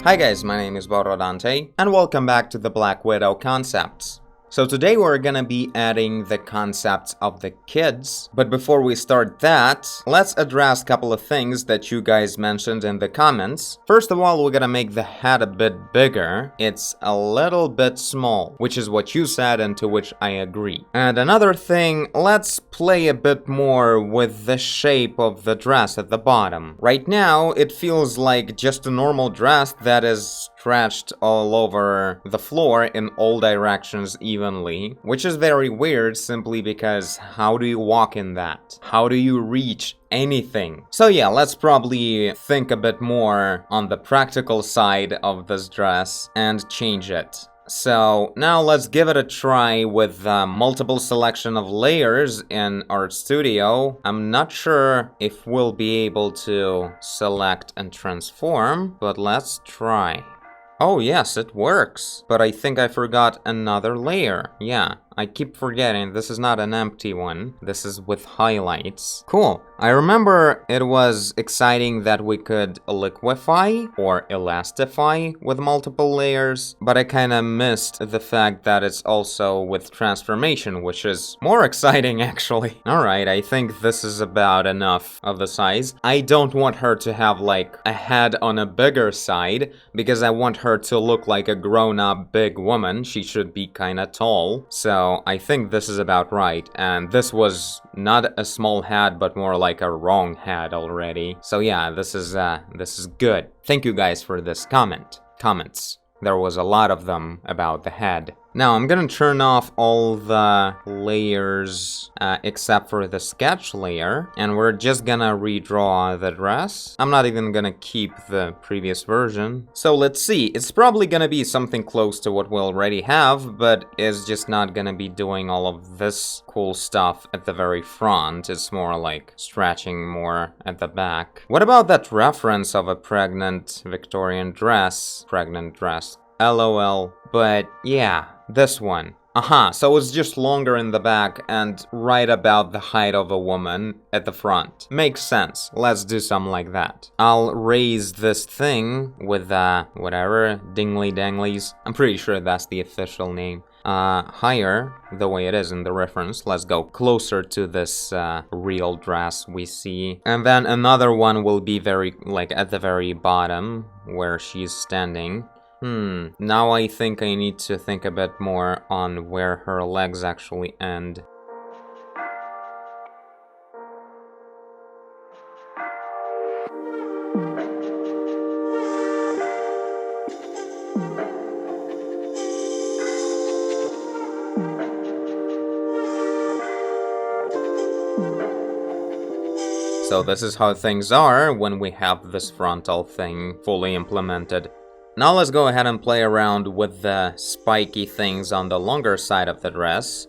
Hi guys, my name is Borodante, and welcome back to the Black Widow concepts. So today we're gonna be adding the concepts of the kids, but before we start that, let's address a couple of things that you guys mentioned in the comments. First of all, we're gonna make the head a bit bigger. It's a little bit small, which is what you said and to which I agree. And another thing, let's play a bit more with the shape of the dress at the bottom. Right now, it feels like just a normal dress that is stretched all over the floor in all directions evenly, which is very weird simply because how do you walk in that? How do you reach anything? So yeah, let's probably think a bit more on the practical side of this dress and change it. So now let's give it a try with multiple selection of layers in our studio. I'm not sure if we'll be able to select and transform, but let's try. Oh yes, it works. But I think I forgot another layer. Yeah, I keep forgetting this is not an empty one. This is with highlights. Cool. I remember it was exciting that we could liquefy or elastify with multiple layers, but I kind of missed the fact that it's also with transformation, which is more exciting actually. Alright, I think this is about enough of the size. I don't want her to have like a head on a bigger side because I want her to look like a grown-up big woman. She should be kind of tall. So I think this is about right, and this was not a small head but more like a wrong head already. So yeah, this is good. Thank you guys for this comments. There was a lot of them about the head. Now I'm gonna turn off all the layers except for the sketch layer, and we're just gonna redraw the dress. I'm not even gonna keep the previous version. So let's see, it's probably gonna be something close to what we already have, but it's just not gonna be doing all of this cool stuff at the very front. It's more like stretching more at the back. What about that reference of a pregnant Victorian dress? Pregnant dress. LOL. But yeah, this one. So it's just longer in the back and right about the height of a woman at the front. Makes sense. Let's do something like that. I'll raise this thing with whatever, dingly danglies. I'm pretty sure that's the official name. Higher, the way it is in the reference. Let's go closer to this real dress we see. And then another one will be very, like, at the very bottom where she's standing. Now I think I need to think a bit more on where her legs actually end. So this is how things are when we have this frontal thing fully implemented. Now let's go ahead and play around with the spiky things on the longer side of the dress.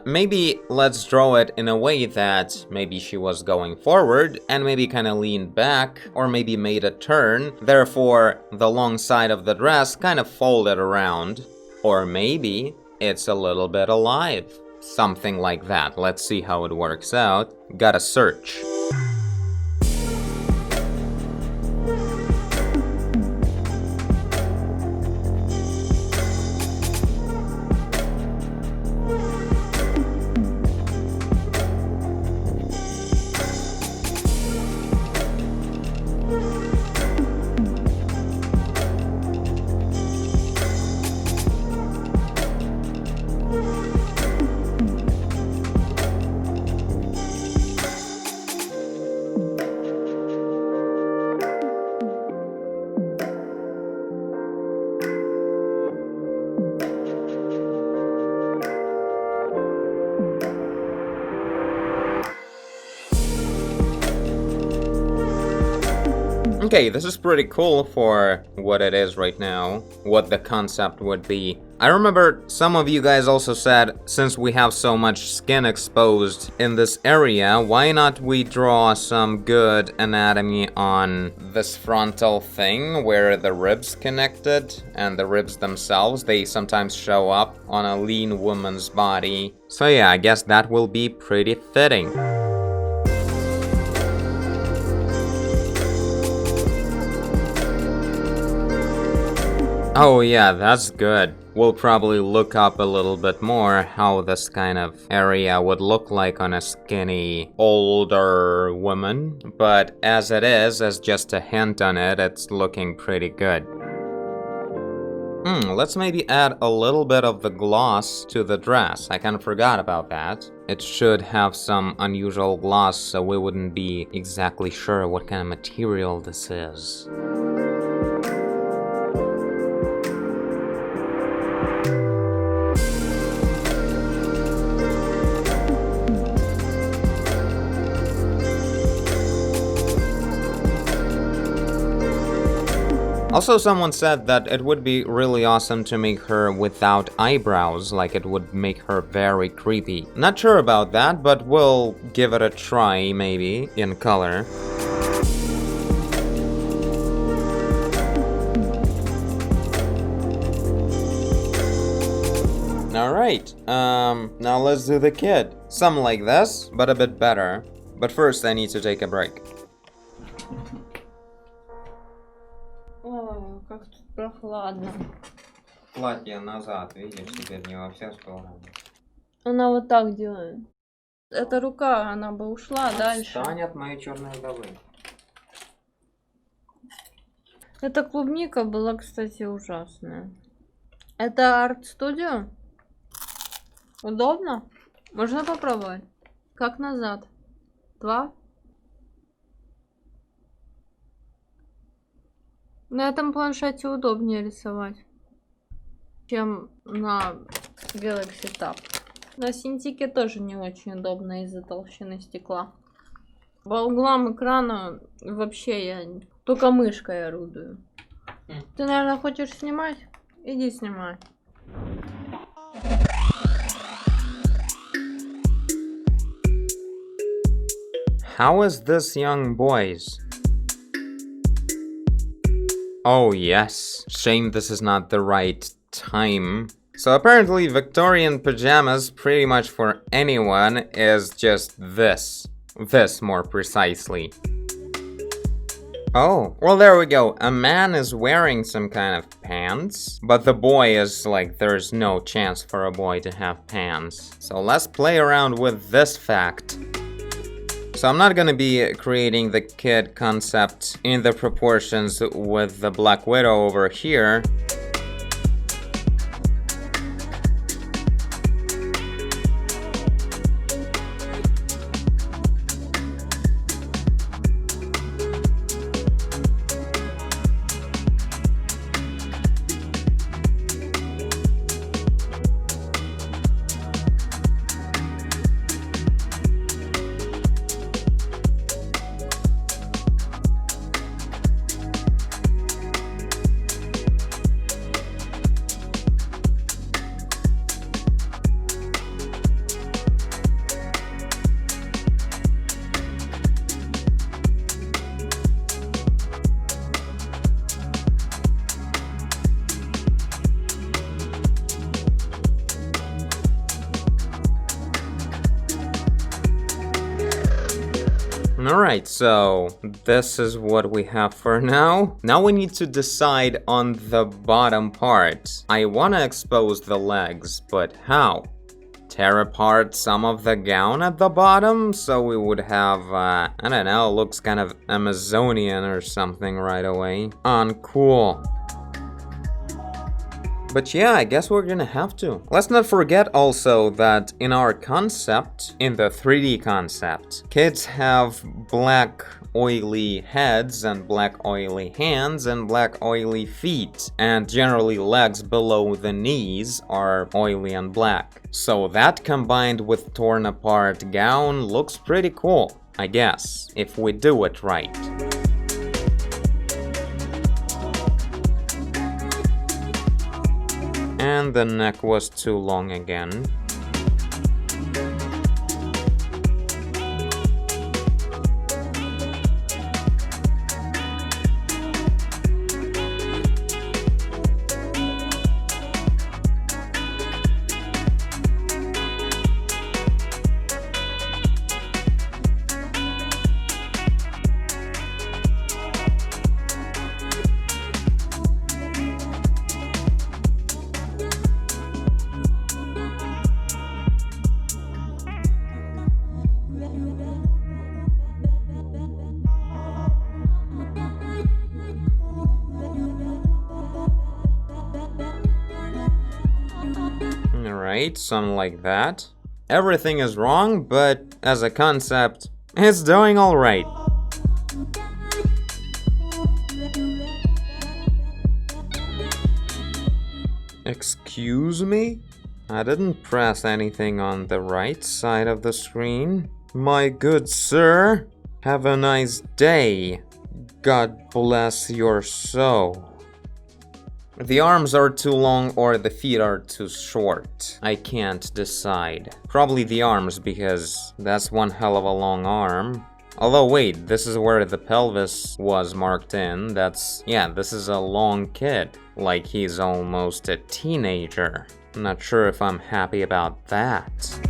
Maybe let's draw it in a way that maybe she was going forward and maybe kind of leaned back or maybe made a turn. Therefore, the long side of the dress kind of folded around. Or maybe it's a little bit alive. Something like that. Let's see how it works out. Gotta search. Okay, this is pretty cool for what it is right now, what the concept would be. I remember some of you guys also said, since we have so much skin exposed in this area, why not we draw some good anatomy on this frontal thing where the ribs connected, and the ribs themselves, they sometimes show up on a lean woman's body. So yeah, I guess that will be pretty fitting. Oh yeah, that's good. We'll probably look up a little bit more how this kind of area would look like on a skinny, older woman. But as it is, as just a hint on it, it's looking pretty good. Let's maybe add a little bit of the gloss to the dress. I kind of forgot about that. It should have some unusual gloss so we wouldn't be exactly sure what kind of material this is. Also, someone said that it would be really awesome to make her without eyebrows, like it would make her very creepy. Not sure about that, but we'll give it a try, maybe, in color. Alright, now let's do the kid. Something like this, but a bit better. But first I need to take a break. Как тут прохладно. Платье назад, видишь, теперь не во все стороны. Она вот так делает. Эта рука, она бы ушла дальше. Отстань от моей черной головы. Эта клубника была, кстати, ужасная. Это арт-студио? Удобно? Можно попробовать? Как назад? 2? На этом планшете удобнее рисовать, чем на Galaxy Tab. На Cintiq тоже не очень удобно из-за толщины стекла. По углам экрана вообще я только мышкой орудую. Ты, наверное, хочешь снимать? Иди снимай. How is this, young boys? Oh yes, shame this is not the right time. So apparently Victorian pajamas, pretty much for anyone, is just this. This, more precisely. Oh, well there we go. A man is wearing some kind of pants, but the boy is like, there's no chance for a boy to have pants. So let's play around with this fact. So I'm not gonna be creating the kid concept in the proportions with the Black Widow over here. Alright, so this is what we have for now. Now we need to decide on the bottom part. I want to expose the legs, but how? Tear apart some of the gown at the bottom, so we would have, I don't know, looks kind of Amazonian or something right away. Uncool. But yeah, I guess we're gonna have to. Let's not forget also that in our concept, in the 3D concept, kids have black oily heads and black oily hands and black oily feet, and generally legs below the knees are oily and black. So that combined with torn apart gown looks pretty cool, I guess, if we do it right. And the neck was too long again. Alright, something like that. Everything is wrong, but as a concept, it's doing alright. Excuse me? I didn't press anything on the right side of the screen. My good sir, have a nice day. God bless your soul. The arms are too long or the feet are too short. I can't decide. Probably the arms, because that's one hell of a long arm. Although wait, this is where the pelvis was marked in. Yeah, this is a long kid. Like he's almost a teenager. I'm not sure if I'm happy about that.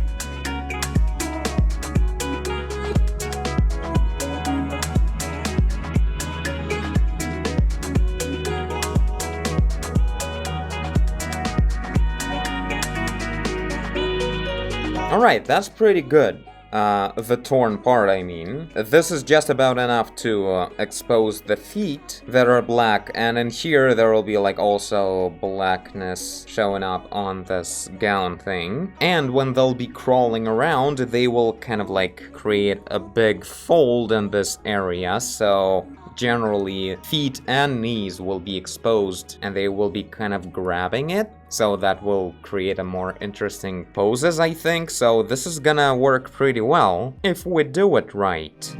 Alright, that's pretty good. The torn part, I mean. This is just about enough to expose the feet that are black, and in here there will be like also blackness showing up on this gown thing. And when they'll be crawling around, they will kind of like create a big fold in this area, so generally feet and knees will be exposed and they will be kind of grabbing it, so that will create a more interesting poses, I think. So this is gonna work pretty well if we do it right.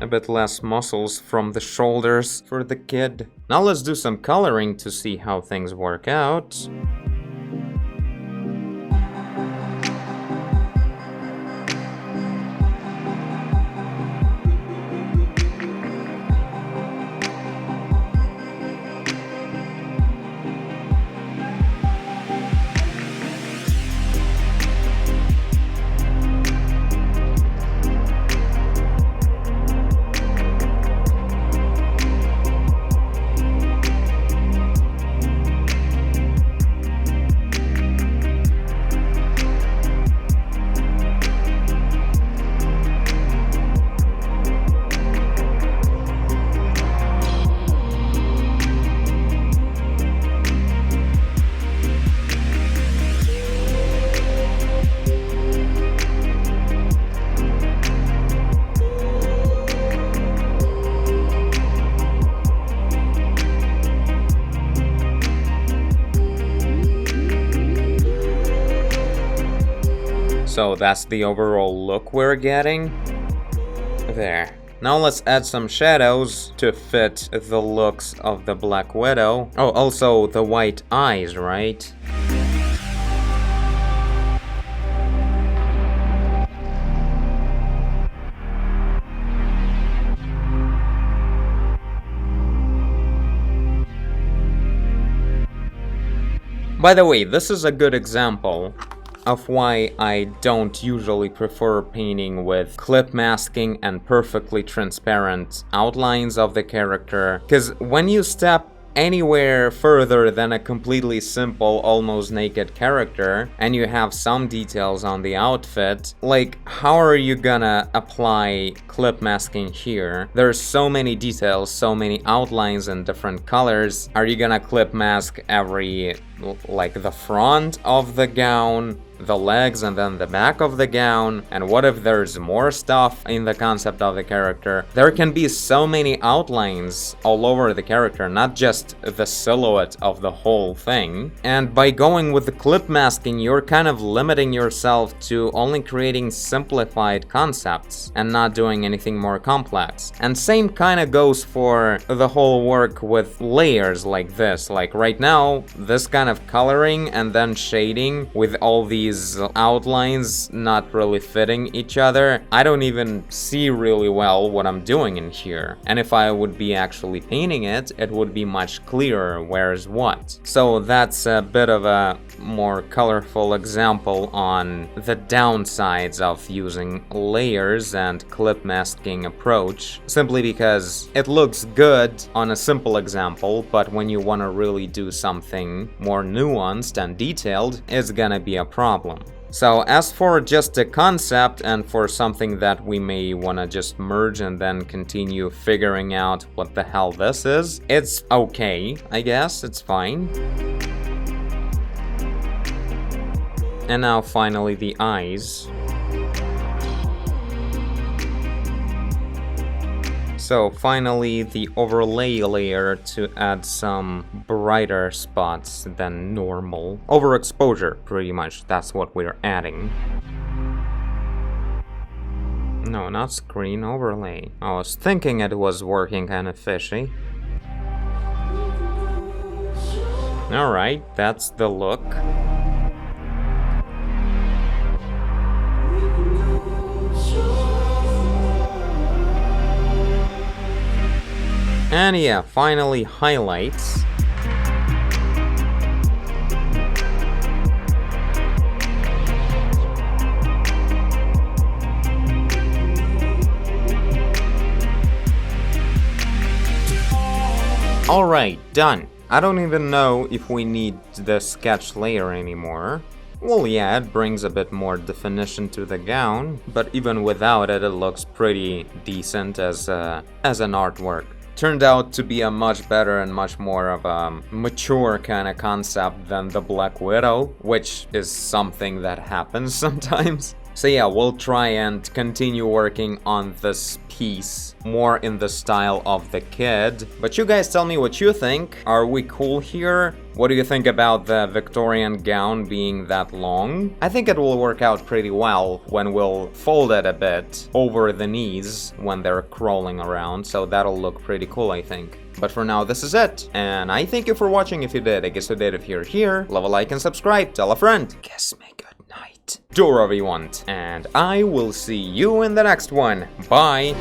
A bit less muscles from the shoulders for the kid. Now let's do some coloring to see how things work out. So that's the overall look we're getting. There. Now let's add some shadows to fit the looks of the Black Widow. Oh, also the white eyes, right? By the way, this is a good example of why I don't usually prefer painting with clip masking and perfectly transparent outlines of the character, because when you step anywhere further than a completely simple, almost naked character, and you have some details on the outfit, like, how are you gonna apply clip masking here? There's so many details, so many outlines in different colors. Are you gonna clip mask every, like, the front of the gown, the legs, and then the back of the gown? And what if there's more stuff in the concept of the character? There can be so many outlines all over the character, not just the silhouette of the whole thing. And by going with the clip masking, you're kind of limiting yourself to only creating simplified concepts and not doing anything more complex. And same kind of goes for the whole work with layers like this. Like right now, this kind of coloring and then shading with all these outlines not really fitting each other. I don't even see really well what I'm doing in here. And if I would be actually painting it, it would be much clearer where's what. So that's a bit of a more colorful example on the downsides of using layers and clip masking approach, simply because it looks good on a simple example, but when you want to really do something more nuanced and detailed, it's gonna be a problem. So as for just a concept and for something that we may want to just merge and then continue figuring out what the hell this is, it's okay, I guess, it's fine. And now finally the eyes. So finally the overlay layer to add some brighter spots than normal. Overexposure, pretty much, that's what we're adding. No, not screen overlay. I was thinking it was working kind of fishy. Alright, that's the look. And yeah, finally highlights. Alright, done. I don't even know if we need the sketch layer anymore. Well, yeah, it brings a bit more definition to the gown, but even without it, it looks pretty decent as an artwork. Turned out to be a much better and much more of a mature kind of concept than the Black Widow, which is something that happens sometimes. So yeah, we'll try and continue working on this piece more in the style of the kid. But you guys tell me what you think. Are we cool here? What do you think about the Victorian gown being that long? I think it will work out pretty well when we'll fold it a bit over the knees when they're crawling around, so that'll look pretty cool, I think. But for now, this is it. And I thank you for watching if you did. I guess you did if you're here. Leave a like and subscribe. Tell a friend. Kiss me good night. Do whatever you want. And I will see you in the next one. Bye.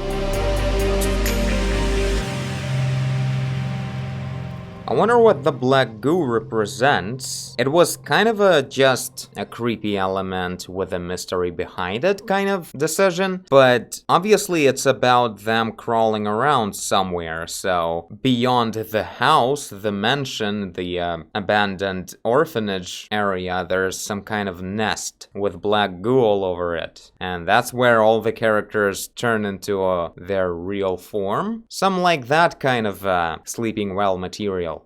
I wonder what the black goo represents. It was kind of just a creepy element with a mystery behind it kind of decision, but obviously it's about them crawling around somewhere, so beyond the house, the mansion, the abandoned orphanage area, there's some kind of nest with black goo all over it, and that's where all the characters turn into their real form. Some like that kind of sleeping well material.